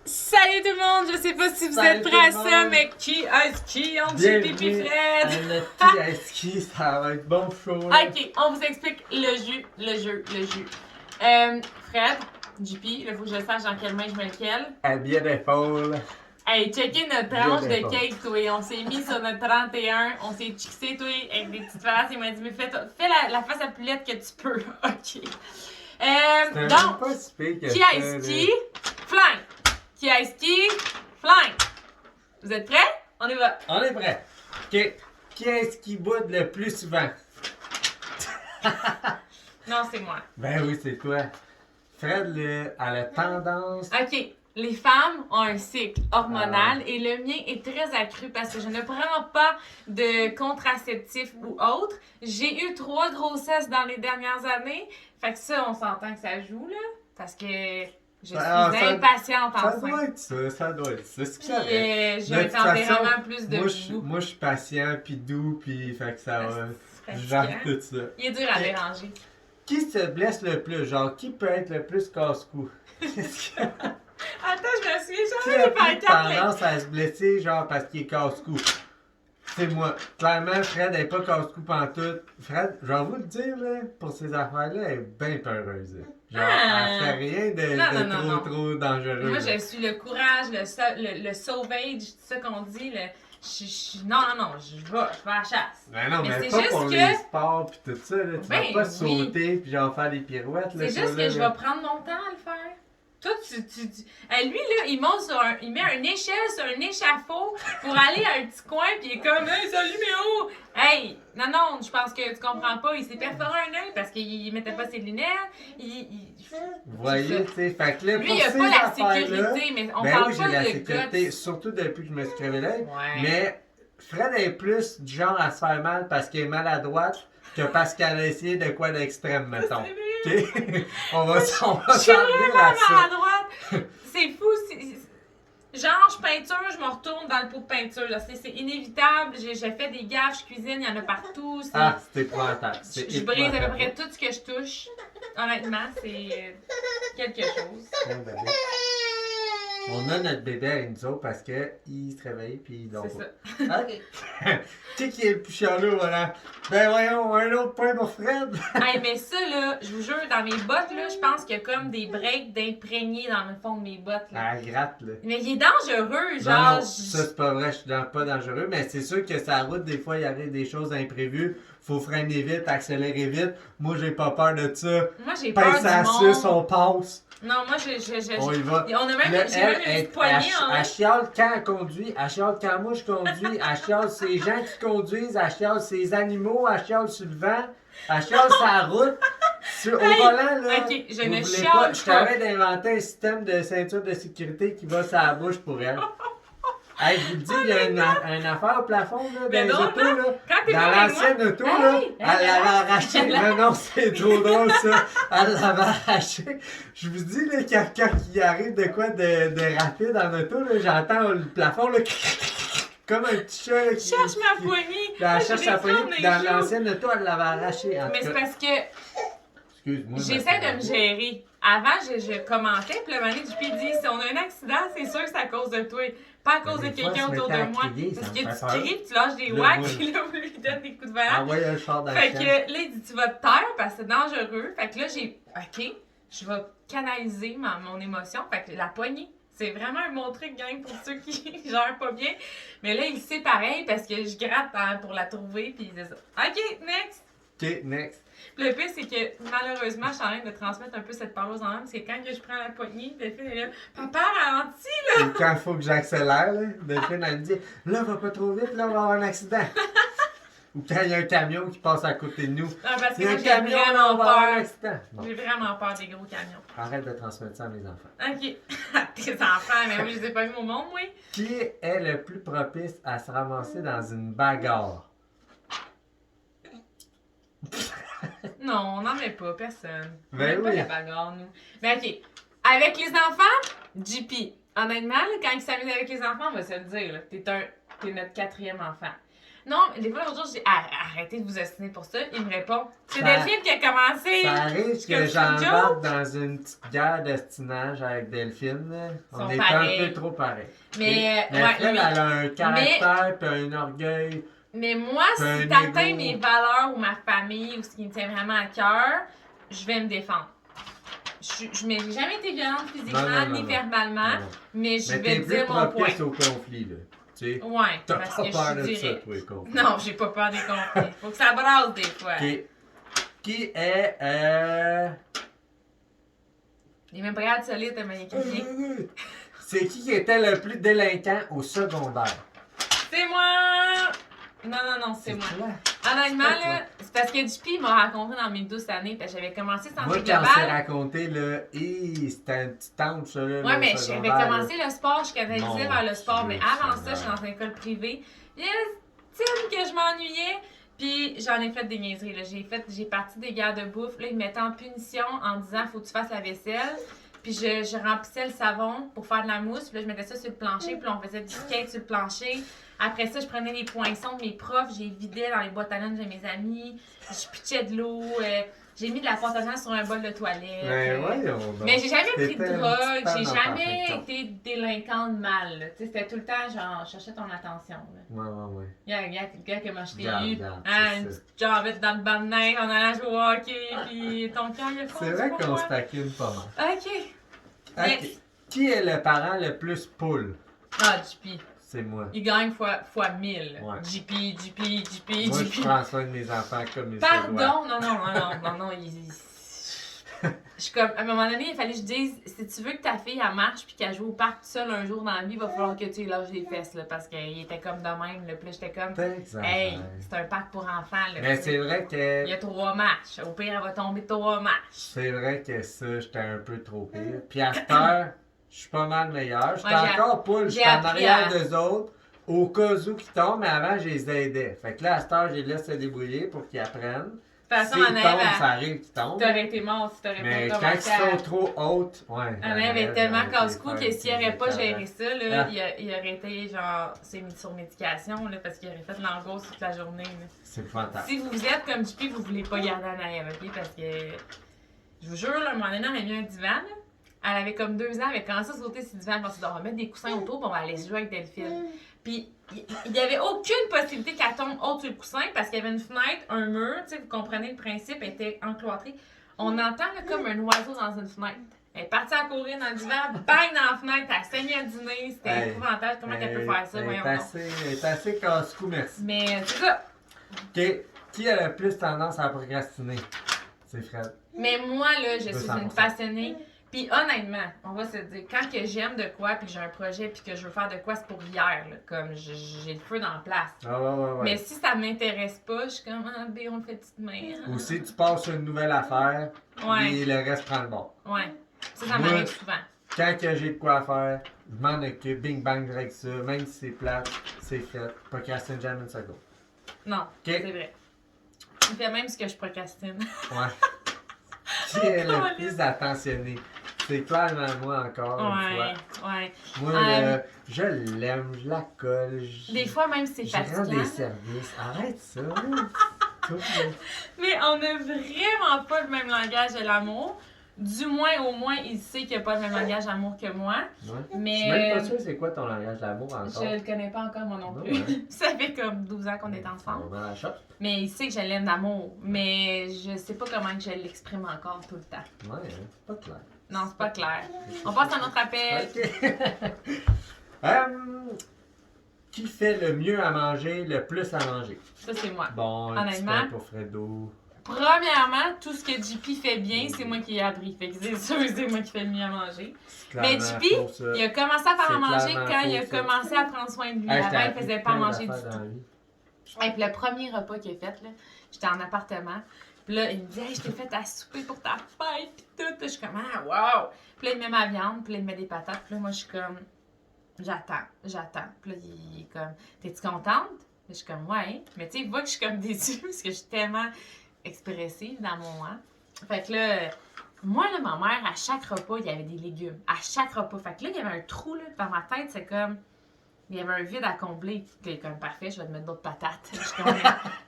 Salut tout le monde, je sais pas si vous Salut êtes tout prêts à le ça, monde. mais qui est-ce qui entre JP et Fred? Notre petit à ski, ça va être bon chaud. Là. Ok, on vous explique le jus. Fred, JP, il faut que je sache dans quelle main je mets lequel. À bien d'épaule. Hey, checkez notre Bien tranche de d'accord. cake, toi. On s'est mis sur notre 31, on s'est chixé, toi, avec des petites faces. Il m'a dit, mais fais la face la plus laide que tu peux. Ok. C'est Donc, pas si pire que qui ça, est-ce là. qui? Flank! Qui est-ce qui? Flank! Vous êtes prêts? On y va. On est prêt. Ok. Qui est-ce qui boude le plus souvent? Non, c'est moi. Ben oui, c'est toi. Fred, a la tendance. OK. Les femmes ont un cycle hormonal et le mien est très accru parce que je ne prends pas de contraceptif ou autre. J'ai eu 3 grossesses dans les dernières années. Fait que ça, on s'entend que ça joue, là. Parce que je suis impatiente Ça enceinte. doit être ça, ça doit être ça. C'est Puis correct. j'ai De un toute façon, tempérament plus de moi, doux. je suis patient puis doux puis fait que ça va. C'est Genre fatigant. tout ça. Il est dur à déranger. Qui se blesse le plus? Genre, qui peut être le plus casse-cou? Qu'est-ce que... Attends, je me souviens Qui jamais a des plus pancartes. tendance à se blesser, genre, parce qu'il est casse-cou? C'est moi. Clairement, Fred n'est pas casse-cou pantoute. Fred, je vais vous le dire, là, pour ces affaires-là, elle est bien peureuse. Genre, elle fait rien de trop dangereux. Moi, là. je suis le courage, le sauvage, c'est ça qu'on dit. Non, je vais à la chasse. Ben non, Mais mais c'est pas juste pour que- les sports pis tout ça, là. Tu Ben vas pas oui. sauter pis genre faire des pirouettes, là. C'est ça, juste là, que je là. vais prendre mon temps à le faire. Toi, lui, là, il monte il met une échelle sur un échafaud pour aller à un petit coin, puis il est comme, hey, salut, mais oh! Hey! Non, je pense que tu comprends pas. Il s'est perforé un œil parce qu'il mettait pas ses lunettes. Vous voyez, tu sais, fait que là, Lui, pour il a ces pas la affaires-là, sécurité, mais on ben parle oui, pas j'ai la de sécurité, guts. surtout depuis que je me suis crevé l'œil. Ouais. Mais Fred est plus du genre à se faire mal parce qu'elle est maladroite que parce qu'elle a essayé de quoi d'extrême, mettons. OK? on va Je suis s'en venir vraiment à ça. maladroite. C'est fou. Genre, je peinture, je me retourne dans le pot de peinture. Là. C'est inévitable. J'ai fait des gaffes, je cuisine, il y en a partout. Ah, c'est épouvantable. Je brise à peu près tout ce que je touche. Honnêtement, c'est quelque chose. On a notre bébé avec nous autres parce qu'il se réveille puis il dort C'est pas. ça. OK. Qui est le plus chialeux, voilà? Ben voyons, un autre point pour Fred. Hey, mais ça, là, je vous jure, dans mes bottes, là, je pense qu'il y a comme des breaks d'imprégnés dans le fond de mes bottes. Là. Elle gratte, là. Mais il est dangereux, Non, genre. non, ça c'est pas vrai, je suis pas dangereux, mais c'est sûr que sa route, des fois, il arrive des choses imprévues. Faut freiner vite, accélérer vite. Moi, j'ai pas peur de ça. Moi, j'ai peur Pince du à monde. suce, on passe. Non, moi, On y va. On a même, Là, j'ai même une elle, petite poignée en elle chiale quand elle conduit, elle chiale quand moi je conduis, elle chiale ses gens qui conduisent, elle chiale ses animaux, elle chiale sur le vent, elle chiale sa route. Au Hey, volant, là, ok, je vous ne voulez chiale pas. pas. Je t'avais d'inventer un système de ceinture de sécurité qui va sur la bouche pour elle. Hey, je vous le dis, il y a une affaire au plafond, là, dans Mais les drôle, autos, non? là. Quand t'es Dans pas avec l'ancienne moi- auto, Hey, là, hey, elle l'avait arraché. elle Non, non, c'est trop drôle, ça. Elle l'avait arraché. Je vous dis, là, quand il arrive de quoi de rapide en auto, là, j'entends le plafond, là, comme un petit chat, là, qui... Cherche ma qui- poignée. Elle Ah, cherche j'ai sa des poignée, crampes puis dans dans les joues. l'ancienne auto, elle l'avait arraché. En Mais tout c'est cas. parce que Excuse-moi. j'essaie de me gérer. Avant, je commentais, puis le moment donné, JP dit si on a un accident, c'est sûr que c'est à cause de toi. Pas à cause Mais de des fois, quelqu'un se autour de mettre à moi. crier, ça Parce me que fait tu peur. cries, puis tu lâches des Là, whacks, moi, puis là, vous lui donne des coups de volant. Envoie un char dans Fait le que champ. là, il dit tu vas te taire parce que c'est dangereux. Fait que là, OK, je vais canaliser mon émotion. Fait que la poignée. C'est vraiment un bon truc, gang, pour ceux qui gèrent pas bien. Mais là, il sait pareil parce que je gratte pour la trouver, puis c'est ça. OK, next! OK, next. Puis le pire, c'est que malheureusement, je suis en train de transmettre un peu cette parole aux enfants, parce que quand que je prends la poignée, Delphine est là, papa ralentit! Et quand il faut que j'accélère, là, Delphine, elle me dit là, va pas trop vite, là, on va avoir un accident. Ou quand il y a un camion qui passe à côté de nous. Non, parce que Il y a moi, un j'ai camion, là, vraiment on va avoir un peur. accident. Bon, J'ai vraiment peur des gros camions. arrête de transmettre ça à mes enfants. OK. Tes enfants, mais oui, je les ai pas vus au monde, oui. Qui est le plus propice à se ramasser dans une bagarre? Non, on n'en met pas, personne. On Ben n'aime pas oui. la bagarre, nous. Mais OK. Avec les enfants, JP. Honnêtement, là, quand il s'amuse avec les enfants, on va se le dire, là, t'es notre 4e enfant. Non, des fois, l'autre jour, j'ai arrêtez de vous ostiner pour ça. Il me répond, c'est Ça- Delphine qui a commencé. Ça arrive Comme que c'est une j'embarque dans une petite guerre d'estinage avec Delphine. Là. Ils On sont est pareils. un peu trop pareils. Mais, Mais ouais, Fred, lui- elle a un caractère puis un orgueil. mais moi, Un si t'atteins ego. mes valeurs ou ma famille ou ce qui me tient vraiment à cœur, je vais me défendre. Mais j'ai jamais été violente physiquement ni Non. verbalement, Non. mais je Mais vais t'es te plus dire mon point. propice au conflit, là. Tu sais, Ouais, t'as parce pas que peur je de suis ça, direct. toi, conflit. Non, j'ai pas peur des conflits. Faut que ça brasse des fois. Ok. Qui est, Il est même pas capable de se lire tellement il est quelqu'un. C'est qui était le plus délinquant au secondaire? C'est moi! Non, c'est moi. toi? Honnêtement, C'est toi. là, c'est parce que JP m'a rencontré dans mes 12 années, parce que j'avais commencé Moi, santé quand c'est globale. raconté, là, c'était un petit temple, ça, là. Ouais, au mais j'avais secondaire, commencé le sport, je canalisais Mon vers le sport, mais Dieu avant ça, Seigneur. j'étais dans une école privée. Il y a une que je m'ennuyais, puis j'en ai fait des niaiseries. Là. J'ai parti des guerres de bouffe, là, ils me mettaient en punition en disant faut que tu fasses la vaisselle. Puis je remplissais le savon pour faire de la mousse, puis là, je mettais ça sur le plancher, puis là, on faisait du skate sur le plancher. Après ça, je prenais les poinçons de mes profs, j'ai vidé dans les boîtes à lunch de mes amis, je pitchais de l'eau, j'ai mis de la pâte à dents sur un bol de toilette. Mais voyons donc. Mais j'ai jamais pris de T'étais une drogue, petite j'ai femme jamais en fin de été délinquante mal. là. Tu sais, c'était tout le temps genre, je cherchais ton attention. Là. Ouais. Regarde le gars que moi je t'ai Regarde, eu. regarde, Hein, c'est une ça. petite jambette dans le banc de neige, on allait jouer au hockey, puis ton cœur il a fondu. C'est vrai qu'on pourquoi? se taquine pas mal. Ok. Ok. Yes. Qui est le parent le plus poule? Ah, JP. C'est moi. Il gagne fois 1000. Ouais. JP. Moi, je prends soin de mes enfants comme ils se doivent. Pardon, non, je suis comme, à un moment donné, il fallait que je dise, si tu veux que ta fille, elle marche puis qu'elle joue au parc toute seule un jour dans la vie, il va falloir que tu lui lâches les fesses, là, parce qu'il était comme de même, là, puis là, j'étais comme, hey, c'est un parc pour enfants, là. Mais c'est vrai que... Il y a 3 matchs. Au pire, elle va tomber de 3 matchs. C'est vrai que ça, j'étais un peu trop pire. Puis à cette heure, je suis pas mal meilleur. J'étais Ouais, j'ai encore poule, j'ai j'étais en appris arrière à- d'eux autres, au cas où qu'ils tombent, mais avant, je les aidais. Fait que là, à cette heure, je les laisse se débrouiller pour qu'ils apprennent. De toute façon, S'ils tombent, Anaël, ça arrive qu'ils tombent. t'aurais été mort si t'aurais Mais pas quand ils commencé à... sont trop hautes, ouais. Anaël est tellement j'aurais été casse-cou faire que s'il aurait pas des géré ça, là, Ah. il aurait été genre sur médication, là, parce qu'il aurait fait de l'angoisse toute la journée. Là. C'est fantastique. Si vous êtes comme JP, vous voulez pas garder Anaël, ok? Parce que, je vous jure, là, un moment donné, elle a mis un divan, là. Elle avait comme 2 ans, elle avait commencé à sauter sur le divan, elle s'est dit, on va mettre des coussins autour, puis on va aller se jouer avec Delphine. Puis, il n'y avait aucune possibilité qu'elle tombe haute sur le coussin, parce qu'il y avait une fenêtre, un mur, tu sais, vous comprenez le principe, elle était encloîtrée. On entend là, comme un oiseau dans une fenêtre. Elle est partie à courir dans le divan, bang dans la fenêtre, elle saignait à dîner, c'était Hey. épouvantable, comment elle peut faire ça, Elle voyons est donc. assez, elle est assez casse-cou, merci. Mais c'est ça. Ok. Qui a le plus tendance à procrastiner? C'est Fred. Mais moi, là, je suis 200%. une passionnée. Puis honnêtement, on va se dire, quand que j'aime de quoi, puis que j'ai un projet, puis que je veux faire de quoi, c'est pour hier, là. Comme j'ai le feu dans la place. Ah ouais. Mais si ça m'intéresse pas, je suis comme, ah, B, on le fait petite main. Ou si tu passes sur une nouvelle affaire, Ouais. et le reste prend le bord. Ouais. Ça Moi, m'arrive souvent. Quand que j'ai de quoi faire, je m'en occupe, bing bang, je règle ça, même si c'est plate, c'est fait. Procrastine jamais une seconde. Non, c'est vrai. Il fait même ce que je procrastine. Ouais. Qui est le plus attentionné? C'est clairement moi encore une Ouais, fois. ouais. Moi, là, je l'aime, je la colle, Des fois, même, c'est je rends fatigant. des services. Arrête ça. Tout, là. Mais on n'a vraiment pas le même langage de l'amour. Du moins, au moins, il sait qu'il n'y a pas le même langage d'amour que moi. Ouais. Mais Je suis même pas sûr c'est quoi ton langage d'amour encore. je le connais pas encore, moi non Non, plus. ouais. Ça fait comme 12 ans qu'on est ensemble. On va dans la shop. Mais il sait que je l'aime d'amour. Mais je sais pas comment que je l'exprime encore tout le temps. Ouais, hein, c'est pas clair. Non, c'est pas clair. On passe à notre appel. Ok. Qui fait le mieux à manger, le plus à manger? Ça, c'est moi. Bon, un petit Honnêtement. pain pour Fredo. Premièrement, tout ce que JP fait bien, c'est moi qui ai appris. Fait que c'est sûr que c'est moi qui fais le mieux à manger. C'est Mais clairement JP, faux, ça. il a commencé à faire à C'est manger clairement quand il a faux, ça. commencé à prendre soin de lui. Hey, je t'ai Avant, il appris faisait pas plein à manger du d'affaires dans tout. la vie. Hey, puis le premier repas qu'il a fait, là, j'étais en appartement. Puis là, il me dit, hey, je t'ai fait à souper pour ta fête, pis tout. Je suis comme, ah, wow! Puis là, il met ma viande, puis là, il met des patates. Puis là, moi, je suis comme, j'attends. Puis là, il est comme, t'es-tu contente? Puis je suis comme, ouais. Mais tu sais, il voit que je suis comme déçue, parce que je suis tellement expressive dans mon moi. Fait que là, moi, là, ma mère, à chaque repas, il y avait des légumes. À chaque repas. Fait que là, il y avait un trou, là, dans ma tête, c'est comme, Il y avait un vide à combler. T'es comme parfait, je vais te mettre d'autres patates. Je suis comme,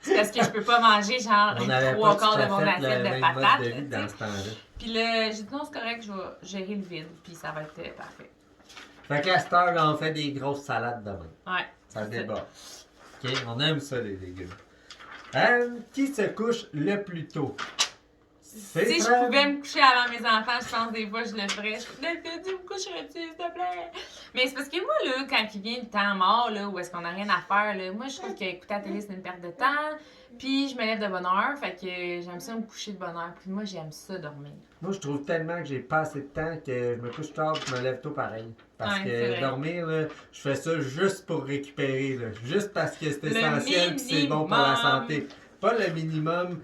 c'est parce que je peux pas manger genre On n'avait 3 pas quarts tout de à mon fait assiette le de même patates. mode de vie tu sais. dans ce temps-là. Puis là, j'ai dit non, c'est correct, je vais gérer le vide, puis ça va être parfait. Fait qu'à cette heure, là, on fait des grosses salades demain. Ouais. Ça c'est débat. OK, on aime ça, les légumes. Qui se couche le plus tôt? C'est Si je Fred. pouvais me coucher avant mes enfants, je pense des fois je le ferais. Tu me coucherais-tu, s'il te plaît? Mais c'est parce que moi, là, quand il vient le temps mort, là, où est-ce qu'on n'a rien à faire, là, moi, je trouve qu'écouter la télé, c'est une perte de temps. Puis je me lève de bonne heure, fait que j'aime ça me coucher de bonne heure. Puis moi, j'aime ça dormir. Moi, je trouve tellement que j'ai pas assez de temps que je me couche tard et je me lève tôt pareil. Parce Ouais, c'est que vrai. dormir, là, je fais ça juste pour récupérer. Là. Juste parce que c'est Le essentiel et c'est bon pour la minimum. santé. Pas le minimum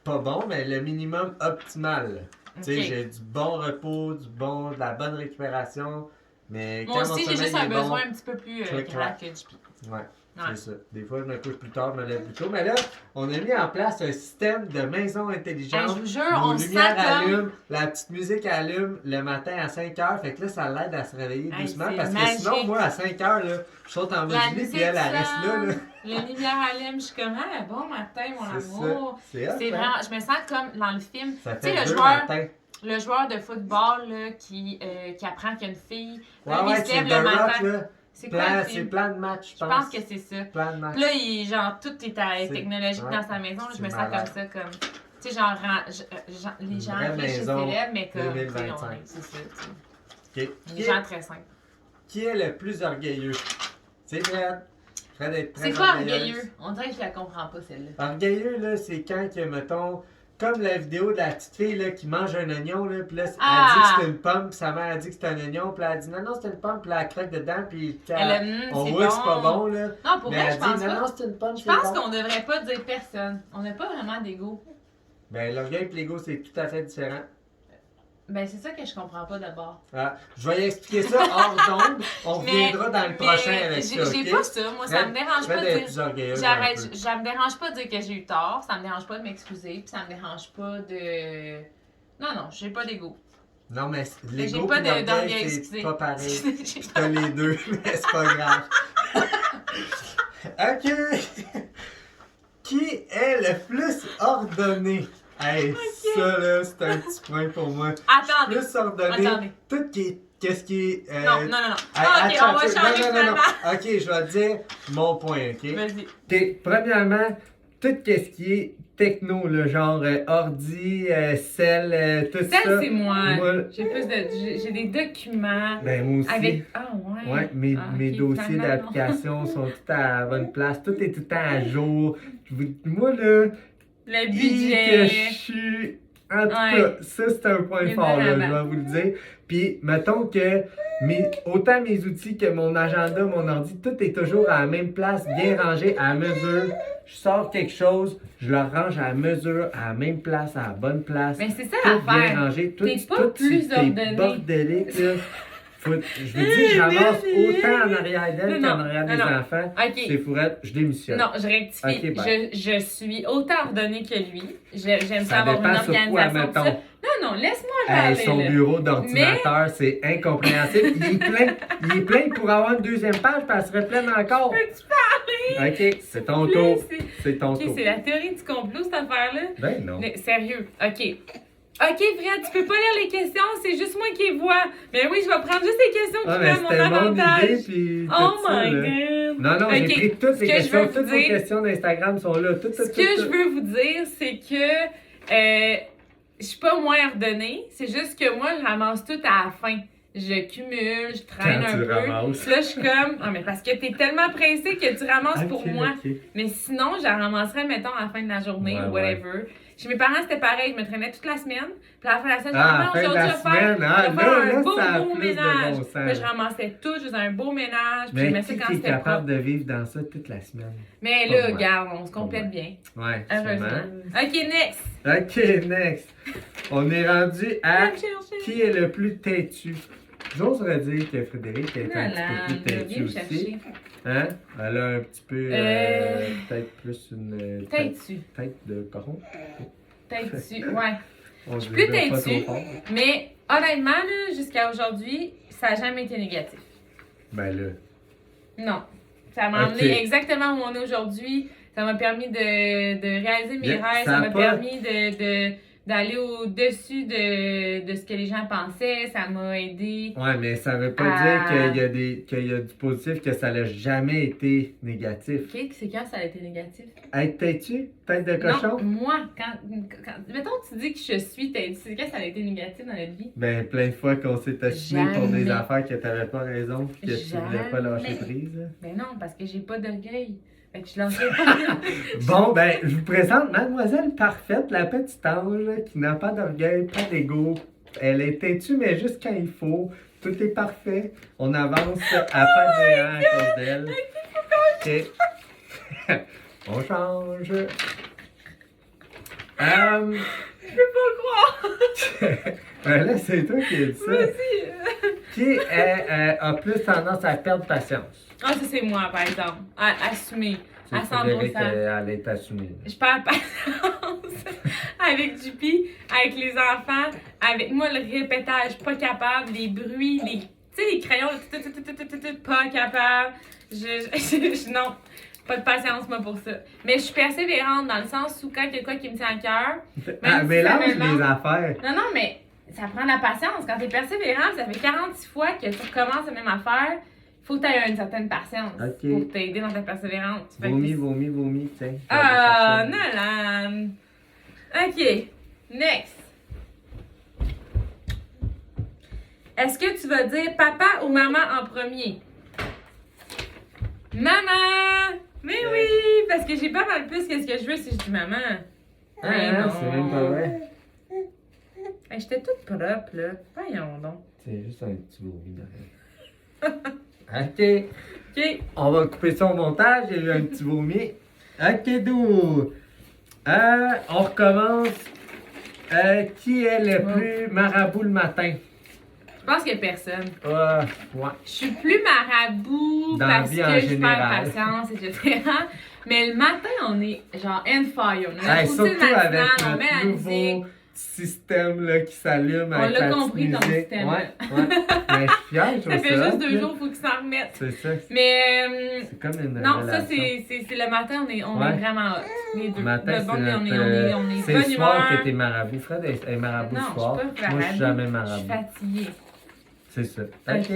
pas bon, mais le minimum optimal. là. Tu sais, Ok. j'ai du bon repos, de la bonne récupération. Mais Moi quand mon aussi, j'ai sommeil juste un est bon, besoin un petit peu plus clic, grand clac. que du pied. ouais, Ouais. c'est ça. Des fois, je me couche plus tard, je me lève plus tôt. Mais là, on a mis en place un système de maison Hey, intelligente. je vous jure, Nos on se sent lumières comme... allument, la petite musique allume le matin à 5 h. Fait que là, ça l'aide à se réveiller Hey, doucement. c'est Parce magique. que sinon, moi, à 5 h, là, je saute en La mode lit, puis musique elle reste là. là. sonne, le lumière allume, je suis comme, ah, bon matin, mon C'est amour. ça. C'est hot, C'est hein? vraiment, je me sens comme dans le film. Ça Tu sais, fait le deux joueur, matins. le joueur de football là, qui apprend qu'il y a une fille. Là, Ouais, lui, ouais, il se c'est lève The le Rock, matin. là. C'est quoi le C'est film? plein de matchs, Je pense que c'est ça. Plein de matchs. Puis là, genre, tout est C'est- technologique ouais, dans sa maison. Je c'est me sens malade. comme ça, comme. Tu sais, genre, les gens vraie riches et maison célèbres, mais comme. tu sais, 2025. c'est ça, tu sais. Ok. Les gens très simples. Qui est le plus orgueilleux? C'est Fred. Fred est très C'est quoi orgueilleuse. orgueilleux? On dirait que je la comprends pas, celle-là. Orgueilleux, là, c'est quand que, mettons, comme la vidéo de la petite fille là, qui mange un oignon, là, puis là, elle Ah! dit que c'est une pomme, puis sa mère a dit que c'était un oignon, puis là, elle dit non, non, c'est une pomme, puis là, elle croque dedans, puis on c'est voit que c'est pas bon, là. Non, pour mais vrai, elle je dit pense non, pas. non, c'est une pomme, Je c'est pense bon. qu'on devrait pas dire personne. On n'a pas vraiment d'ego. Ben, l'orgueil et l'ego, c'est tout à fait différent. Ben, c'est ça que je comprends pas d'abord. Ah, je vais y expliquer ça hors d'onde. On reviendra dans le prochain avec ça, J'ai ok? pas ça. Moi, ça me dérange pas de Fred est dire. plus orgueilleuse un J'arrête, peu. ça me dérange pas de dire que j'ai eu tort. Ça me dérange pas de m'excuser. Puis ça me dérange pas de. Non, non, j'ai pas d'ego. Non, mais J'ai l'ego pas et l'orgueil, d'orgueil, c'est excusez. pas pareil. J'ai pas- T'as les deux, mais c'est pas grave. Ok. Qui est le plus ordonné? Hey, ça là, c'est un petit point pour moi. Attendez. Plus ordonné. Attendez. Tout qu'est-ce qui est. Non, non, non, non. Hey, Ah, ok, attends, on va attends, changer non, non, non, finalement. non. Ok, je vais te dire mon point, ok? Vas-y. Ok, premièrement, tout ce qui est techno, le genre ordi, cell, tout ça. Celle, c'est moi. Moi, J'ai plus de. J'ai des documents. ben moi aussi. Avec. Ah, ouais. Ouais, mes, Ah, mes ok, dossiers finalement, non. d'application sont tout à la bonne place. Tout est tout le temps à jour. Moi, là, Le que je budget. suis. En tout Ouais. cas, ça, c'est un point fort, là, je vais vous le dire. Puis, mettons que autant mes outils que mon agenda, mon ordi, tout est toujours à la même place, bien rangé, à mesure. Je sors quelque chose, je le range à mesure, à la même place, à la bonne place. Mais c'est ça Tout bien l'affaire. rangé, tout, T'es pas tout plus c'est ordonné. bordélique, là. Je vous dis, je ramasse autant en arrière d'elle Non, qu'en non, arrière non, des non. enfants. Ok. C'est fourrette, je démissionne. Non, je rectifie. Ok, bye. Je suis autant ordonnée que lui. J'aime ça Ça avoir une dépend sur quoi, organisation. tout ça. mettons. Non, non, laisse-moi parler. Hey, son là. bureau d'ordinateur, c'est incompréhensible. Il est plein pour avoir une deuxième page, puis elle serait pleine encore. Peux-tu parler? Ok, c'est ton Là, tour. c'est- C'est ton Ok, tour. c'est la théorie du complot, cette affaire-là. Ben non. Sérieux, ok. Ok, Fred, tu peux pas lire les questions, c'est juste moi qui les vois. Mais oui, je vais prendre juste les questions qui Ah, mais vont à mon c'était mon avantage. idée, puis Oh tout ça, my là. god. Non, non, Ok, j'ai pris toutes ce les que je questions. veux vous Toutes vos dire- questions d'Instagram sont là. Tout, Ce que je veux vous dire, c'est que je suis pas moins ordonnée. C'est juste que moi, je ramasse tout à la fin. Je cumule, je traîne Quand un tu peu. ramasses. Puis là, je suis comme, ah, mais parce que t'es tellement pressé que tu ramasses pour Ok, moi. ok. Mais sinon, je la ramasserais, mettons, à la fin de la journée Ouais, ou whatever. Chez mes parents, c'était pareil. Je me traînais toute la semaine. Puis à la fin de la semaine, je Ah, disais, à la fin de aujourd'hui, la je vais faire, semaine, ah, je vais faire là, un là, beau, ça a beau plus de ménage. bon sens. Puis là, je ramassais tout, je faisais un beau ménage. Puis je Mais mettais qui quand est c'était capable propre. de vivre dans ça toute la semaine? Mais Pas là, moi. regarde, on se complète moi. bien. Ouais, Heureusement. sûrement. OK, next. Ok, next. On est rendu à Viens me chercher. qui est le plus têtu. J'oserais dire que Frédéric est un Voilà, petit peu plus viens têtu me aussi. chercher. Hein? Elle a un petit peu, peut-être plus une Têtu. tête de coron. Têtu, ouais. On Je suis dirait plus pas têtu. trop fort. Mais honnêtement, là, jusqu'à aujourd'hui, ça n'a jamais été négatif. Ben là, Non. Ça m'a emmené Ok. exactement où on est aujourd'hui. Ça m'a permis de réaliser mes Yeah, rêves. ça Ça a m'a pas- permis d'aller au-dessus de ce que les gens pensaient. Ça m'a aidé. Ouais, mais ça veut pas Ah. dire qu'il y a du positif, que ça n'a jamais été négatif. OK, c'est quand ça a été négatif? Être têtu, tête de cochon? Non, moi, mettons que tu dis que je suis têtue, c'est quand ça a été négatif dans notre vie? Ben, plein de fois qu'on s'est assis pour des Jamais. affaires que t'avais pas raison, que tu voulais pas lâcher Jamais. prise. Hein. Ben non, parce que j'ai pas d'orgueil. Fait que je lâcherai pas. Bon, ben, je vous présente Mademoiselle Parfaite, la petite ange qui n'a pas d'orgueil, pas d'ego. Elle est têtue, mais juste quand il faut. Tout est parfait. On avance à pas de géant à cause d'elle. Ok. On change. Je peux pas croire. Ben là, c'est toi qui as dit ça. Vas-y. Qui a plus tendance à perdre patience? Ah, ça c'est moi, par exemple. À assumer. À C'est vrai 100%. qu'elle est assumée. Je perds patience avec Dupi, avec les enfants, avec moi le répétage, pas capable, les bruits, tu sais, les crayons, pas capable. Non, pas de patience moi pour ça. Mais je suis persévérante dans le sens où quand il y a quoi qui me tient à cœur. Ah, si mélange ça me les affaires. Non, mais ça prend de la patience. Quand t'es persévérant, ça fait 46 fois que tu recommences la même affaire. Faut que tu aies une certaine patience Ok. pour t'aider dans ta persévérance. Fait que- Vomi, tiens. Ah, Nolan! Ok, next. Est-ce que tu vas dire papa ou maman en premier? Maman! Mais oui! Parce que j'ai pas mal plus que ce que je veux si je dis maman. Hey, non. C'est même pas vrai. Hey, j'étais toute propre, là. Voyons donc. C'est juste un petit vomi derrière. Ok. Ok. On va couper ça au montage. Il y a eu un petit vomi. Ok, d'où? On recommence. Qui est le plus marabout le matin? Je pense qu'il y a personne. Ouais. Je suis plus marabout Dans la parce vie que en je perds général. patience, etc. Mais le matin, on est genre on fire. On a Hey, la surtout routine avec matinale, on met notre la nouveau musique. système là, qui s'allume On avec l'a la petite compris, ton musique. système. Ouais. Mais je suis fier, je Ça trouve fait juste hot, 2 là. jours, il faut qu'ils s'en remettent. C'est ça. Mais C'est comme une non, relation. ça c'est le matin, on est Ouais. vraiment hot. Les deux. Matin, Le c'est bon, on notre, est c'est le bonne soir humeur. que t'es marabout. Fred est marabout Non, le soir. je suis pas Moi, je suis jamais marabout. Je suis fatiguée. C'est ça. Ok.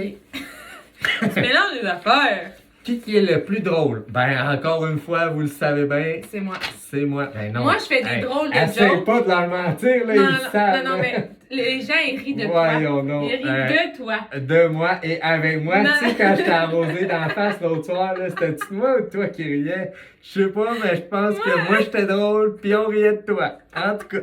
Tu mélanges les affaires. Qui est le plus drôle? Ben, encore une fois, vous le savez bien, C'est moi. c'est moi. Ben non. Moi, je fais des drôles de essaye jokes. pas de leur mentir, là, Non, ils savent. non, mais les gens, ils rient de toi. Voyons donc. Ils rient de toi. De moi et avec moi. Non. Tu sais, quand je t'ai arrosé d'en face l'autre soir, là, c'était-tu moi ou toi qui riais? Je sais pas, mais je pense que moi j'étais drôle, puis on riait de toi. En tout cas.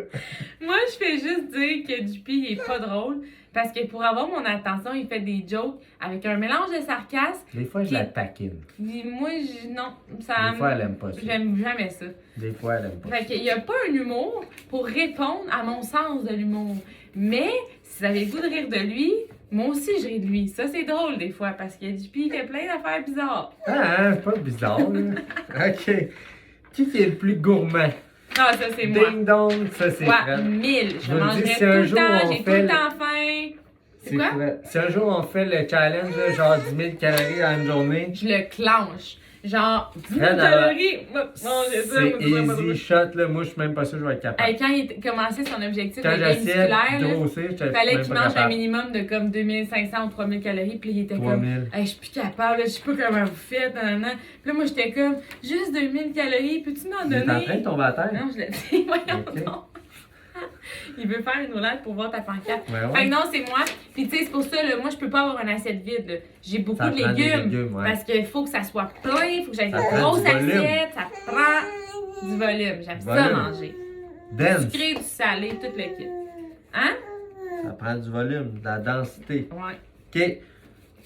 Moi, je fais juste dire que Dupi il est pas drôle parce que pour avoir mon attention, il fait des jokes avec un mélange de sarcasme. Des fois, je la taquine. Puis moi, non, ça Des fois, elle aime pas ça. J'aime jamais ça. Des fois, elle aime pas Fait qu'il y a pas un humour pour répondre à mon sens de l'humour. Mais si vous avez le goût de rire de lui, moi aussi je ris de lui. Ça, c'est drôle des fois parce que Dupi il fait plein d'affaires bizarres. Ah, c'est pas bizarre, là. OK. Qui est le plus gourmand? Ah, ça, c'est moi. Ding dong, ça c'est Ouais, Fred. 1000. Je Je vous le mangerais dis, si tout un le jour temps, on j'ai tout fait le temps faim. C'est quoi? Fred. Si un jour on fait le challenge, là, genre 10 000 calories en une journée, Je le clenche. Genre, 10 000 Fred, calories. Non, j'ai ça. c'est easy shot, là. Moi, je suis même pas sûr que je vais être capable. Hey, quand il commençait son objectif Quand de gain j'essayais musculaire, de là, grossir, j'étais il fallait même qu'il pas mange un capable. minimum de comme 2500 ou 3000 calories. Puis il était 3000. comme, hey, je suis plus capable, là, je sais pas comment vous faites. Nanana. Puis là, moi, j'étais comme, juste 2000 calories, peux-tu m'en Il est en donner? train de tomber à terre. Non, je l'ai dit, voyons Ok. donc. Il veut faire une roulade pour voir ta pancarte. Ouais, Fait ouais. que non, c'est moi. Puis tu sais, c'est pour ça, là, moi, je peux pas avoir une assiette vide. Là. J'ai beaucoup Ça de prend des légumes. légumes, ouais. Parce qu'il faut que ça soit plein, il faut que j'aille Ça une prend grosse du volume. assiette. Ça prend du volume. J'aime ça Volume. manger. Du Dense. sucré, du salé, tout le kit. Hein? Ça prend du volume, de la densité. Ouais.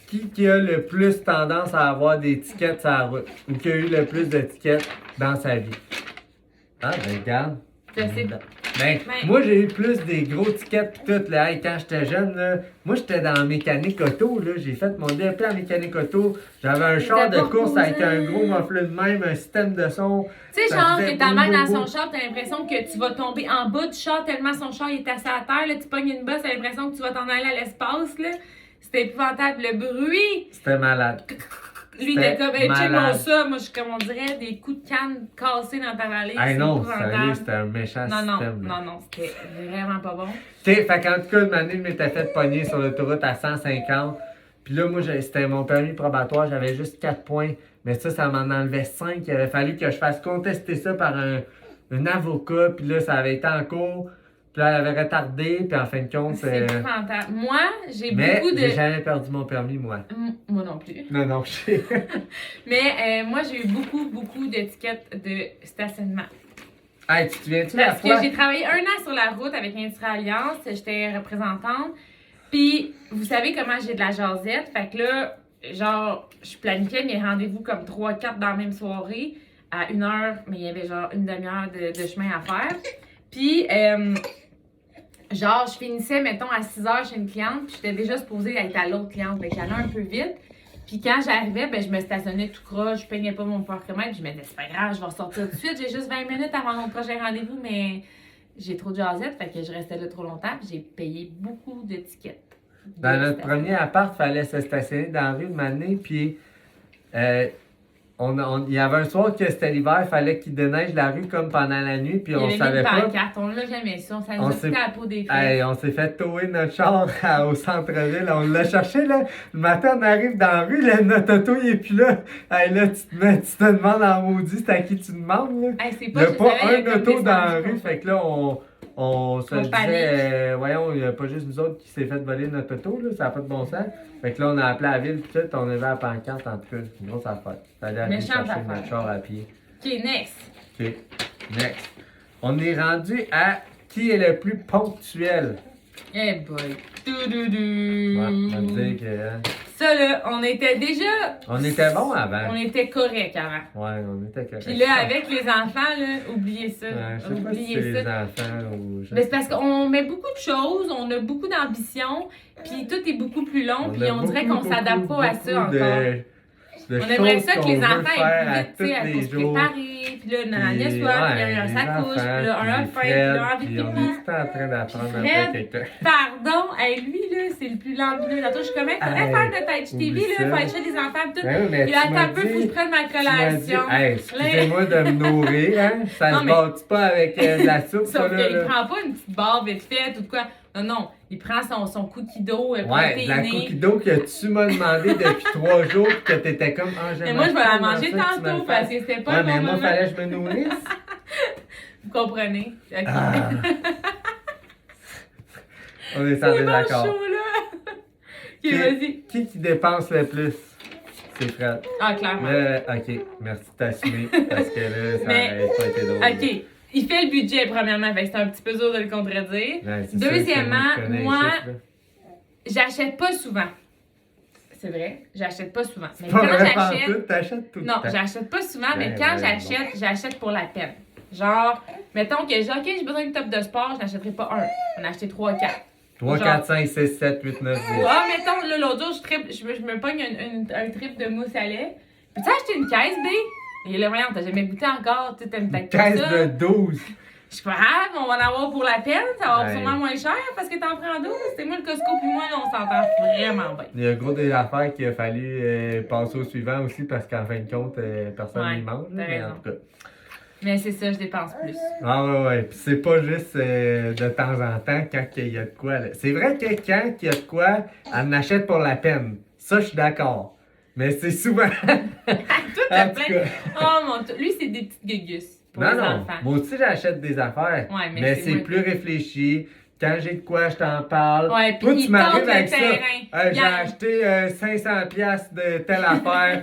OK. Qui a le plus tendance à avoir des tickets sur la route? Ou qui a eu le plus d'étiquettes dans sa vie? Ah, ben regarde. Je sais. Ben, Ben- moi, j'ai eu plus des gros tickets pis tout, là. Hey, quand j'étais jeune, là, moi, j'étais dans la mécanique auto, là. J'ai fait mon DEP en mécanique auto. J'avais un char de pas course avec reposant. un gros muffler de même, un système de son. Tu sais, Ça genre, faisait que ta mère dans boum, son char, t'as l'impression que tu vas tomber en bas du char tellement son char est assis à terre. Là, tu pognes une bosse, t'as l'impression que tu vas t'en aller à l'espace. Là. C'était épouvantable. Le bruit. C'était malade. Lui, il était comme, hey, check-moi malade. ça. Moi, je suis comme, on dirait des coups de canne cassés dans ta vallée. Ah c'est non, épouvantable. sérieux, c'était un méchant Non, système. là. non, c'était vraiment pas bon. Tu sais, fait qu'en tout cas, une année, je m'étais fait pogner sur l'autoroute à 150. Puis là, moi, c'était mon permis probatoire, j'avais juste 4 points. Mais ça m'en enlevait 5. Il avait fallu que je fasse contester ça par un avocat. Puis là, ça avait été en cours. Puis là, elle avait retardé. Puis en fin de compte. C'est épouvantable. Moi, j'ai Mais beaucoup de. j'ai jamais perdu mon permis, moi. Moi non plus. Non, je sais. Mais moi, j'ai eu beaucoup d'étiquettes de stationnement. Hey, tu te souviens-tu la Parce fois? que j'ai travaillé 1 an sur la route avec Industrie Alliance. J'étais représentante. Puis, vous savez comment j'ai de la jasette. Fait que là, genre, je planifiais mes rendez-vous comme 3-4 dans la même soirée à 1 heure, mais il y avait genre une demi-heure de chemin à faire. Puis, genre, je finissais, mettons, à 6 heures chez une cliente, puis j'étais déjà supposée être à l'autre cliente. Fait que j'allais un peu vite. Puis quand j'arrivais, ben, je me stationnais tout croche, je peignais pas mon parcomètre, puis je me disais, c'est pas grave, je vais ressortir tout de suite, j'ai juste 20 minutes avant mon prochain rendez-vous, mais j'ai trop de jasette, fait que je restais là trop longtemps, puis j'ai payé beaucoup de tickets. Dans notre premier appart, il fallait se stationner dans la rue de Mané, puis il y avait un soir que c'était l'hiver, il fallait qu'il déneige la rue comme pendant la nuit, puis on savait pas. Pancarte, on l'a jamais su, ça nous a coûté la peau des fesses. Hey, on s'est fait tower notre char au centre-ville, on l'a cherché, là. Le matin, on arrive dans la rue, là, notre auto, il est plus là. Hey, là, tu te demandes en maudit, c'est à qui tu demandes, là. Hey, il n'y a pas un auto dans la rue, fait que là, on se disait, voyons, il n'y a pas juste nous autres qui s'est fait voler notre auto, là, ça n'a pas de bon sens. Fait que là, on a appelé la ville, puis tout, on avait la pancarte, en tout cas, une grosse affaire. Fallait aller chercher notre char à pied. Ok, next. Ok, next. On est rendu à qui est le plus ponctuel. Eh boy. Doudou. Ouais, on va dire que. Ça, là, on était déjà. On était bon avant. On était correct avant. Ouais, on était correct. Puis là, avec les enfants, là, oubliez ça. Ouais, je sais pas si c'est les enfants ou. Mais c'est parce qu'on met beaucoup de choses, on a beaucoup d'ambition, puis tout est beaucoup plus long, puis on dirait qu'on s'adapte pas à ça encore. On aimerait ça que les enfants aient plus vite, tu sais, pour se préparer, puis là, Nania soit, puis là, sa couche, puis là, un fait, puis là, envie de pipi. On est tout en train d'apprendre après quelqu'un. Pardon, hey, lui, là, c'est le plus lambineux. Tantôt, je suis comme, faudrait faire de Touch TV, là, faut acheter des enfants, pis tout. Il a un peu, faut que je prenne ma collation. Hey, excusez-moi de me nourrir, hein. Ça se bâtit pas avec de la soupe, ça, là. Il prend pas une petite barre vite faite ou de quoi. Non, il prend son cookie d'eau protéiné. Ouais, la cookie d'eau que tu m'as demandé depuis 3 jours que t'étais comme, mais moi, je vais la manger tantôt parce que c'était pas ouais, mais moi, fallait que je me nourrisse. Vous comprenez? Okay. Ah. On est sans désaccord. Chaud, là. Ok, vas-y. Qui dépense le plus? C'est Fred. Ah, clairement. Ok, merci de t'assumer parce que là, ça n'aurait pas été drôle. Ok. Il fait le budget, premièrement, fait que c'est un petit peu dur de le contredire. Ouais, deuxièmement, moi, j'achète pas souvent. C'est vrai, j'achète pas souvent. Mais quand j'achète. T'achètes tout le temps. Non, j'achète pas souvent, mais quand j'achète, j'achète pour la peine. Genre, mettons que ok, j'ai besoin d'une top de sport, je n'achèterai pas un. On a acheté 3, 4. 3, 4, 5, 6, 7, 8, 9, 10. Ah, mettons, là, l'autre jour, je me pogne un trip de mousse à lait. Peux-tu acheter une caisse, B? Et là, voyons, t'as jamais goûté encore, tu t'aimes peut-être pas ça. Caisse de 12. Je suis pas grave, on va en avoir pour la peine, ça va être sûrement moins cher parce que t'en prends 12. C'est moi le Costco, puis moi, là, on s'entend vraiment bien. Il y a gros des affaires qu'il a fallu passer au suivant aussi parce qu'en fin de compte, personne n'y mange. Mais en tout cas. Mais c'est ça, je dépense plus. Ah ouais. Puis c'est pas juste de temps en temps quand il y a de quoi. C'est vrai que quand il y a de quoi, elle en achète pour la peine. Ça, je suis d'accord. Mais c'est souvent. Tout à plein. Oh mon Dieu. Lui, c'est des petites gugus pour les enfants. Moi aussi, j'achète des affaires. Ouais, mais c'est plus réfléchi. Quand j'ai de quoi, je t'en parle. Ouais, toi, tu m'arrives avec ça. J'ai acheté 500$ de telle affaire.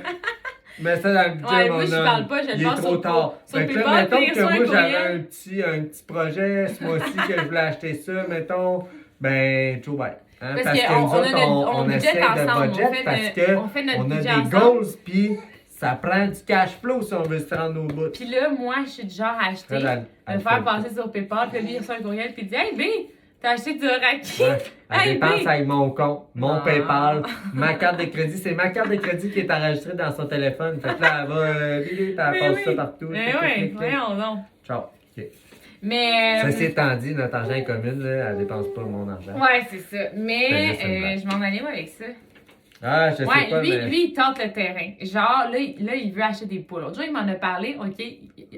Mais ça dans le budget, ouais, moi, je parle pas, je le passe trop tard. Fait que là, mettons que moi, j'avais un petit projet ce mois-ci que je voulais acheter ça, mettons, ben, tout bien. Hein, parce que nous autres, on essaie de budget parce qu'on a des goals, puis ça prend du cash flow si on veut se rendre au bout. Puis là, moi, je suis du genre à acheter, à le faire passer sur PayPal, puis lui, il reçoit un courriel, puis il dit « Hey, B, t'as acheté du Raki? Ouais, elle dépense avec mon compte, mon PayPal, ma carte de crédit. C'est ma carte de crédit qui est enregistrée dans son téléphone. Fait que là, elle va, elle passe ça partout. Mais oui, voyons donc. Ciao. OK. Mais. Ceci étant dit, notre argent est commune, là, elle dépense pas mon argent. Ouais, c'est ça. Mais je m'en allais avec ça. Ah, je sais Ouais, pas, lui, mais... lui, il tente le terrain. Genre, là, il veut acheter des poules. L'autre jour, il m'en a parlé, OK,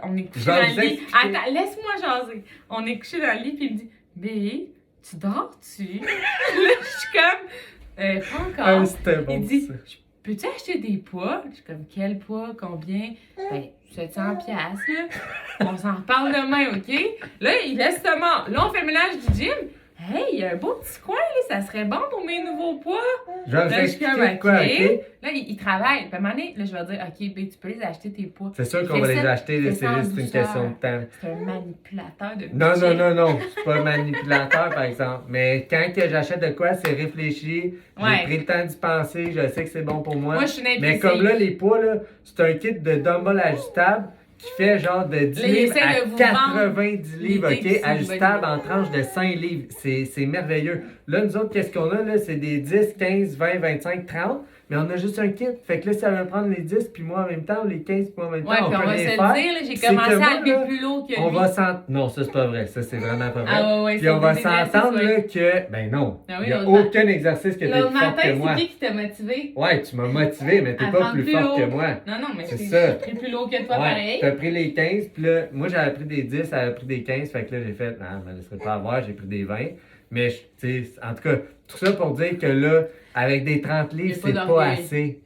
on est couché Je vais dans vous le lit. expliquer. Attends, laisse-moi jaser. On est couché dans le lit, puis il me dit, Bé, tu dors-tu? Là, je suis comme, pas Ah, encore. c'était bon, Il dit, ça. peux-tu acheter des poids? Je suis comme, quel poids? Combien? Ben, 700 piastres, là. On s'en reparle demain, OK? Là, il laisse seulement. Là, on fait le ménage du gym. Hey, il y a un beau petit coin, là. Ça serait bon pour mes nouveaux poids. Je vais vous Là, je suis comme, expliquer quoi, OK? Là, il travaille. Puis à un moment donné, là, je vais dire, OK, ben, tu peux les acheter tes poids. C'est sûr qu'on Fais va les ça- acheter, fais là, ça c'est en juste une douceur. question de temps. C'est un manipulateur de Non, budget. non, c'est pas un manipulateur, par exemple. Mais quand que j'achète de quoi, c'est réfléchi. Ouais. J'ai pris le temps d'y penser, je sais que c'est bon pour moi. Moi, je suis une Mais impulsive. comme là, les poids, là, c'est un kit de dumbbell ajustable qui fait genre de 10 Là, il livres essaie à de vous 90 livres, l'idée que c'est OK? une Ajustable bonne en tranches de 5 livres. C'est merveilleux. Là, nous autres, qu'est-ce qu'on a, là? C'est des 10, 15, 20, 25, 30. Mais on a juste un kit. Fait que là, ça va prendre les 10 puis moi en même temps, ou les 15 puis moi en même temps. Ouais, puis peut on va rien se faire. le dire, là, j'ai C'est commencé que à moi, lever là, plus lourd que lui. on va s'entendre. Non, ça, c'est pas vrai. Ça, c'est vraiment pas vrai. Ah ouais, Puis c'est on va des exercices, s'entendre ouais. là que. Ben non. Ah oui, Il n'y a l'autre aucun exercice que t'es plus L'autre fort matin, que moi. c'est qui t'a motivé? Ouais, tu m'as motivé, mais t'es À pas prendre plus plus fort que haut. moi. Non, non, mais C'est j'ai ça. pris plus lourd que toi, Ouais, pareil. t'as pris les 15, puis là, moi j'avais pris des 10, elle avait pris des 15, fait que là j'ai fait, non, je me laisserai pas avoir, j'ai pris des 20. Mais, tu sais, en tout cas, tout ça pour dire que là, avec des 30 livres, Y a pas c'est pas d'orgueil. assez.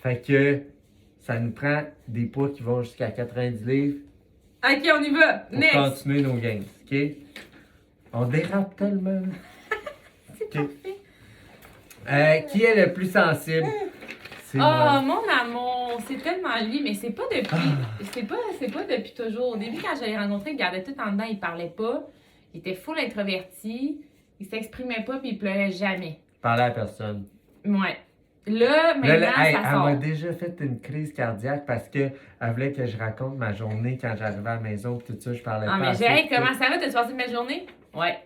Fait que ça nous prend des poids qui vont jusqu'à 90 livres Ok, on y va. pour Next. continuer nos gains, OK? On dérape tellement. C'est Ok. parfait. Qui est le plus sensible? C'est Oh, moi. mon amour, c'est tellement lui, mais c'est pas depuis. C'est pas depuis toujours. Au début, quand je l'ai rencontré, il gardait tout en dedans, il parlait pas. Il était full introverti. Il s'exprimait pas, puis il pleurait jamais. Parler à personne. Ouais. Là, maintenant, Hey, ça elle sort. m'a déjà fait une crise cardiaque parce que elle voulait que je raconte ma journée quand j'arrivais à la maison pis tout ça, je parlais Ah, pas mais assez, j'ai, hey, pis comment tout. ça va? T'as passé une belle journée? Ouais.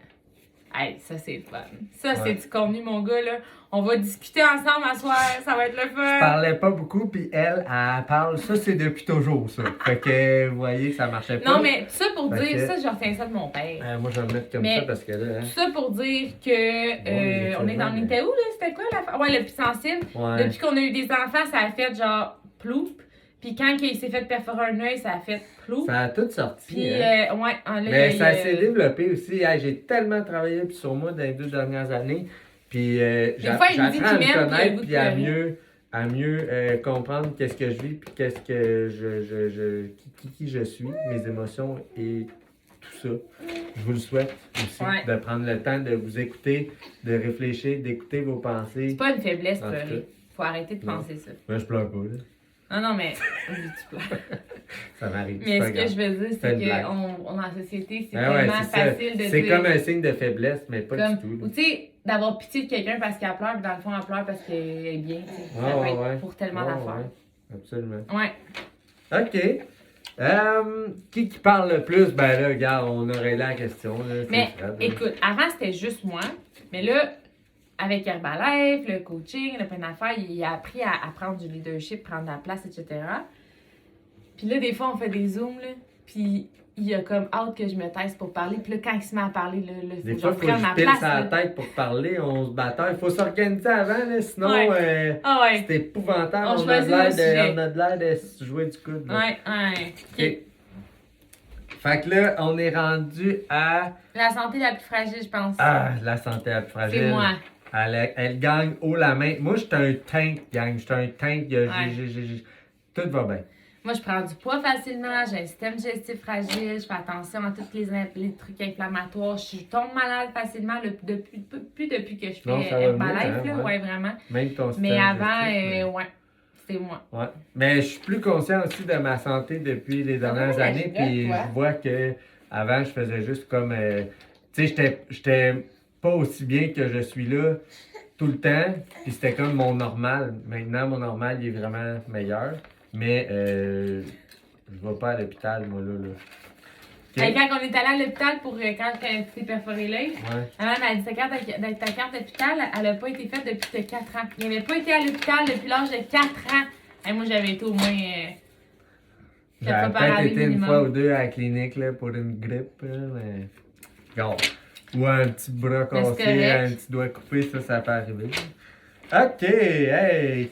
Hey, ça, c'est le fun. Ça, Ouais. c'est du contenu, mon gars, là. On va discuter ensemble à soir. Ça va être le Je fun. parlais pas beaucoup puis elle parle, ça c'est depuis toujours ça. Fait que vous voyez que ça marchait pas. Non, mais tout ça pour Fait dire, que- ça, je retiens ça de mon père. Moi je vais le mettre comme Mais- ça parce que là, Tout ça pour dire que les on est dans mais- on était où là? C'était quoi la Ouais, le plus sensible. Ouais. Depuis qu'on a eu des enfants, ça a fait genre ploup. Puis quand il s'est fait perforer un œil, ça a fait ploup. Ça a tout sorti. Puis hein. ouais, là, Mais il y ça a- s'est développé aussi. Hey, j'ai tellement travaillé sur moi dans les 2 dernières années. Puis fois, il me dit j'apprends à qu'il me m'aime, puis il a le connaître goût de puis à pleurer. mieux comprendre qu'est-ce que je vis puis qu'est-ce que qui je suis, mes émotions et tout ça. Je vous le souhaite aussi Ouais. de prendre le temps de vous écouter, de réfléchir, d'écouter vos pensées. C'est pas une faiblesse, En tout pleurer. cas. Faut arrêter de Non. penser ça. Moi, je pleure pas, là. Non, mais oui, tu pleures. Ça m'arrive. Mais c'est pas ce que grave. je veux dire, C'est c'est une blague. qu'on en société, c'est Ah ouais, tellement c'est ça. facile de C'est dire. comme un signe de faiblesse, mais pas Comme- du tout. Ou tu sais, d'avoir pitié de quelqu'un parce qu'elle pleure, puis dans le fond, elle pleure parce qu'elle est bien. tu sais. Ça Ouais, peut ouais, être ouais. pour tellement Ouais, d'affaires. ouais, absolument. Ouais. OK. Qui parle le plus? Ben là, regarde, on aurait la question. Là, c'est Mais Fred, là. écoute, avant c'était juste moi, mais là, avec Herbalife, le coaching, le plein d'affaires, il a appris à prendre du leadership, prendre la place, etc. Puis là, des fois, on fait des zooms, là, puis il a comme hâte que je me taise pour parler. Puis là, quand il se met à parler, là, Des faut fois, que il je faut que prenne je ma pile place. sa là. tête pour parler, on se bataille. Il faut s'organiser avant, là, sinon Ouais. Ah ouais. c'est épouvantable. On On a choisit de l'air nos sujets. on a de l'air de se jouer du coude. là. Ouais, ouais. OK. Fait que là, on est rendu à La santé la plus fragile, je pense. la santé la plus fragile. C'est moi. Elle gagne haut la main. Moi, j'étais un tank, gang. J'étais un tank. Tout va bien. Moi, je prends du poids facilement, j'ai un système digestif fragile, je fais attention à tous les trucs inflammatoires. Je tombe malade facilement plus depuis que je fais Non, ça va Herbalife, mieux, hein, là, ouais. ouais, vraiment. Même ton Mais système avant, digestif, ouais, c'était moi. Ouais. Mais je suis plus conscient aussi de ma santé depuis les dernières ouais, années. je vois, Puis toi. je vois que avant je faisais juste comme. Tu sais, j'étais pas aussi bien que je suis là tout le temps. Puis c'était comme mon normal. Maintenant, mon normal, il est vraiment meilleur. Mais je vais pas à l'hôpital, moi, là. OK? Hey, quand on est allé à l'hôpital pour quand tu t'es perforé l'œil, Ouais. elle m'a dit ta carte d'hôpital, elle n'a pas été faite depuis que 4 ans. Il n'avait pas été à l'hôpital depuis l'âge de 4 ans. Hey, moi, j'avais été au moins. J'avais pas par peut-être année été une minimum. fois ou deux à la clinique là, pour une grippe, là, mais. Bon. Ou un petit bras Mais c'est cassé, correct. un petit doigt coupé, ça peut arriver. OK, hey,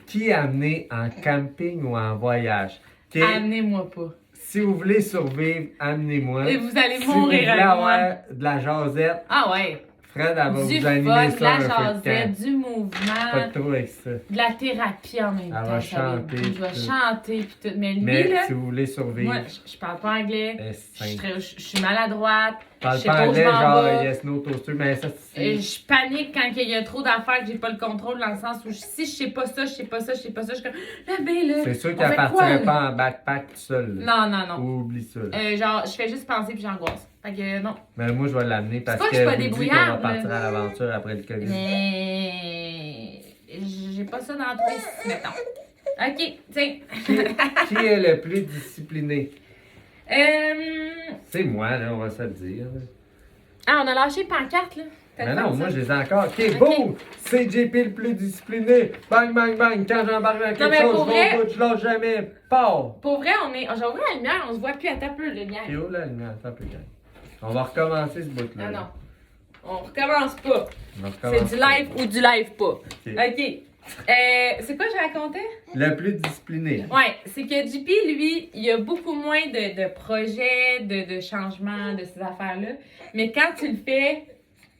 qui a amené en camping ou en voyage? OK? Amenez-moi pas. Si vous voulez survivre, amenez-moi. Et vous allez Si vous mourir voulez avec moi. avoir de la jasette, Ah ouais. Fred, elle va Du vous fun, animer de ça la un peu de jasette, temps. du mouvement, Pas trop avec ça. de la thérapie en même Elle temps. va ça va être chanter, beau. Je vais tout. chanter pis tout. Mais lui, Mais là, si vous voulez survivre, moi, je parle pas anglais. c'est Je suis simple. je suis maladroite. Je Parle sais pas pas où je anglais, m'en genre vais. yes, no, toaster, mais ça c'est... Je panique quand il y a trop d'affaires que j'ai pas le contrôle dans le sens où si je sais pas ça, je sais pas ça, je sais pas ça, je suis comme là ben là. C'est sûr on qu'elle fait quoi, partirait là? pas en backpack tout seul. Là. Non. Oublie ça. Là. Genre, je fais juste penser puis j'angoisse. Fait que non. Mais moi, je vais l'amener parce pas que que je suis pas je vous dis qu'on va débrouillarde, partir à l'aventure après le COVID. Mais j'ai pas ça dans tous les mettons. Ok, tiens. Qui est le plus discipliné? Euh... C'est moi, là, on va se le dire. Là. Ah, on a lâché pancarte, là. T'as Mais le non, fun, moi, ça? je les ai encore. OK, Ok. boum! C'est JP le plus discipliné. Bang, bang, bang. Quand j'embarque dans Non, quelque mais chose, pour je vais vrai- au bout, je lâche jamais. Pars! Pour vrai, j'ai ouvert la lumière, on se voit plus à ta peu, le lumière. Et où la lumière? Attends un peu, gang. On va recommencer ce bout-là. Ah là. non. On recommence pas. On va C'est recommencer. du live ou du live pas. OK. OK. C'est quoi je racontais? Le plus discipliné. Ouais, c'est que JP, lui, il y a beaucoup moins de projets, de changements, de ces affaires-là. Mais quand tu le fais,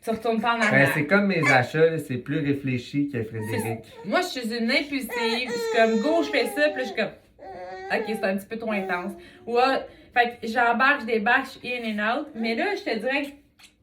tu retournes pas en Ben, arrière. c'est comme mes achats, là, c'est plus réfléchi que Frédéric. Moi, je suis une impulsive. Je suis comme, go, je fais ça. Puis là, je suis comme, OK, c'est un petit peu trop intense. Ou, fait que j'embarque, je débarque, je suis in and out. Mais là, je te dirais que,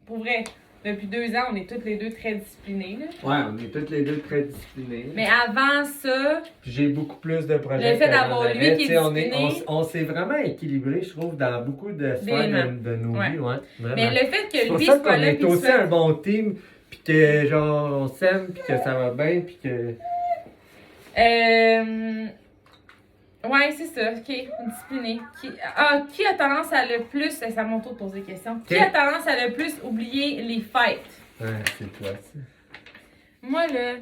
pour vrai, depuis 2 ans, on est toutes les deux très disciplinés. Là. Ouais, on est toutes les deux très disciplinés. Mais avant ça, Puis j'ai beaucoup plus de projets. Le fait que d'avoir j'en lui avais. qui est Tu sais, discipliné. on s'est vraiment équilibré, je trouve, dans beaucoup de sphères Vraiment. de nos Ouais. vies. Ouais, vraiment. mais le fait C'est que pour lui ça soit qu'on là, est puis aussi qu'il soit- un bon team, puis que genre on s'aime, puis que ça va bien, puis que... Ouais, c'est ça. OK, discipliné. Qui a tendance à le plus... C'est à mon tour de poser des questions. Qui Ok. a tendance à le plus oublier les fêtes? Ouais, c'est toi, ça. Moi, là,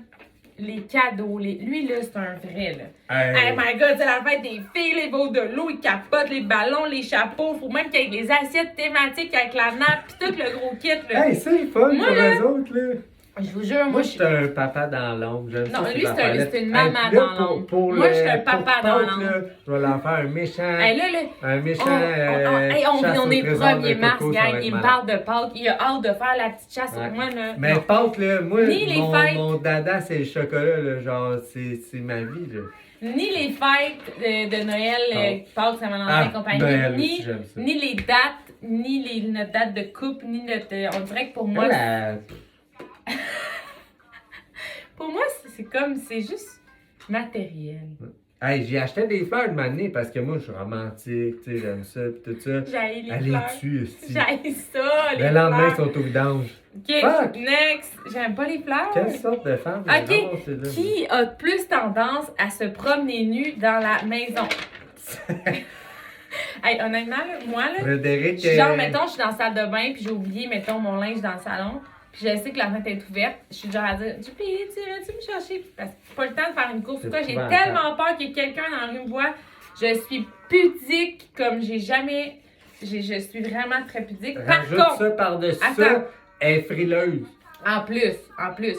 les cadeaux, lui, là, c'est un vrai, là. Hey, Hey my God, c'est la fête des filles, les veaux de l'eau, ils capotent, les ballons, les chapeaux. Faut même qu'il y ait des assiettes thématiques avec la nappe, pis tout le gros kit, là. hey, c'est le fun Moi, pour là- les autres, là. Je vous jure, Moi, je suis un papa dans l'ombre. J'aime Non, ça, ces lui, c'est affaires-là. une maman puis là, dans l'ombre. pour Moi, le- je suis un pour papa dans Pâques, l'ombre. là, je vais leur faire un méchant... Hey, là, Un méchant hey, on chasse est au le trésor 1er de mars, Coco, ça va gang. être Il me malade. parle de Pâques. Il a hâte de faire la petite chasse. Ouais. Moi, là. Mais non. Pâques, là, moi, Ni les fêtes. mon dada, c'est le chocolat, là, genre, c'est ma vie, là. Ni les fêtes de Noël, Pâques, Saint-Valentin et compagnie. Noël ni, aussi, j'aime ça. ni les dates, ni notre date de couple, ni notre. On dirait que pour moi, Voilà. pour moi, c'est juste matériel. Hey, j'ai acheté des fleurs de année parce que moi, je suis romantique, tu sais, j'aime ça, pis tout ça. J'haïs les Elle fleurs. est dessus, aussi. J'haïs ça, les Le lendemain, ils fleurs. sont au vidange. OK, Fuck. next. J'aime pas les fleurs. Quelle sorte de femme? Ok. j'ai ramassé là, Qui a plus tendance à se promener nu dans la maison? Hey, honnêtement, là, moi, là, Frédéric, genre, mettons, je suis dans la salle de bain, puis j'ai oublié, mettons, mon linge dans le salon, puis je sais que la fenêtre est ouverte, je suis genre à dire, JP, tu veux-tu me chercher? Parce que j'ai pas le temps de faire une course. C'est Quoi, j'ai épouvantable. tellement peur que quelqu'un dans la rue me voit. Je suis pudique comme j'ai jamais. Je suis vraiment très pudique. Par rajoute contre, ça par-dessus Attends. ça, elle est frileuse. en plus.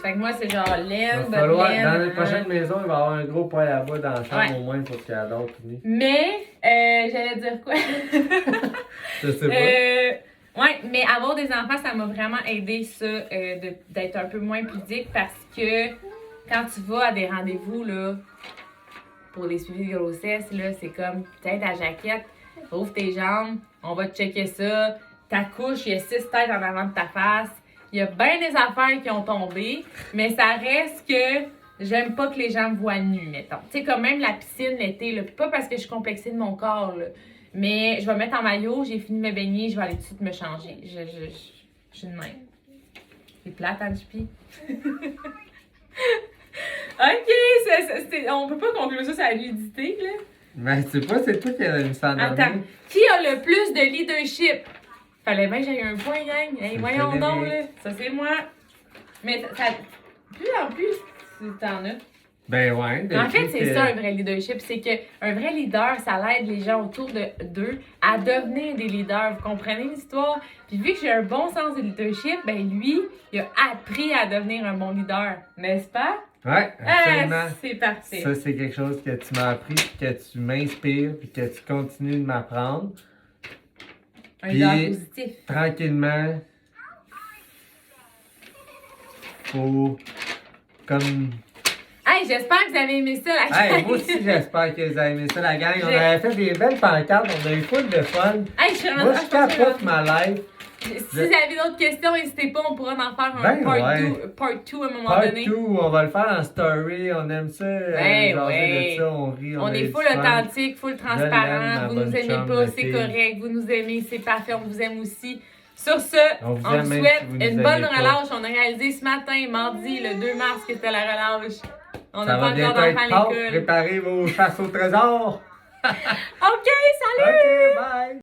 Fait que moi, c'est genre Il laine, va falloir, laine, dans la hein. prochaine maison, il va y avoir un gros poêle à bas dans la chambre Ouais. au moins pour qu'elle adore tout nu. Mais, j'allais dire quoi? Je sais pas. Ouais, mais avoir des enfants, ça m'a vraiment aidé, ça, d'être un peu moins pudique parce que quand tu vas à des rendez-vous, là, pour des suivis de grossesse, là, c'est comme, peut-être ta jaquette, ouvre tes jambes, on va te checker ça, ta couche, il y a 6 têtes en avant de ta face, il y a bien des affaires qui ont tombé, mais ça reste que j'aime pas que les gens me voient nue, mettons. Tu sais, comme même la piscine l'été, là, puis pas parce que je suis complexée de mon corps, là, mais je vais me mettre en maillot, j'ai fini de me baigner, je vais aller tout de suite me changer. Je suis de même. C'est plate, hein, JP? OK, on peut pas conclure ça sur la nudité, là. Mais c'est pas, c'est toi qui as mis ça en Attends, dernier. qui a le plus de leadership? Fallait bien que j'aille un point, gang. Hey, C'est voyons donc, là. Frédéric. Ça, c'est moi. Mais ça, plus en plus, t'en as. Ben ouais. En fait, depuis c'est que- ça un vrai leadership, c'est qu'un vrai leader, ça l'aide les gens autour d'eux à devenir des leaders. Vous comprenez l'histoire? Puis vu que j'ai un bon sens de leadership, ben lui, il a appris à devenir un bon leader, n'est-ce pas? Ouais, absolument. C'est parfait. Ça, c'est quelque chose que tu m'as appris, puis que tu m'inspires, puis que tu continues de m'apprendre. Un Puis, leader positif. tranquillement, faut comme... Hey, j'espère que vous avez aimé ça, la Hey, gang. moi aussi, j'espère que vous avez aimé ça, la gang. On J'ai- avait fait des belles pancartes, on a eu full de fun. Hey, je suis vraiment... Moi, je capote ma life. Si vous avez d'autres questions, n'hésitez pas, on pourra en faire un Ben part 2 à un moment donné. Partout, on va le faire en story, on aime ça. Ben jaser ouais. de ça, on rit, On a est du full fun. authentique, full transparent. ma Vous nous bonne aimez chum pas, de c'est fille. correct. Vous nous aimez, c'est parfait. On vous aime aussi. Sur ce, On vous on aime vous même souhaite si vous nous une bonne aimez pas. relâche. On a réalisé ce matin, mardi, le 2 mars, que c'était la relâche. On Ça n'a va pas bientôt encore d'enfants être à Pâques. l'école. Préparez vos chasses au trésor. OK, salut! OK, bye.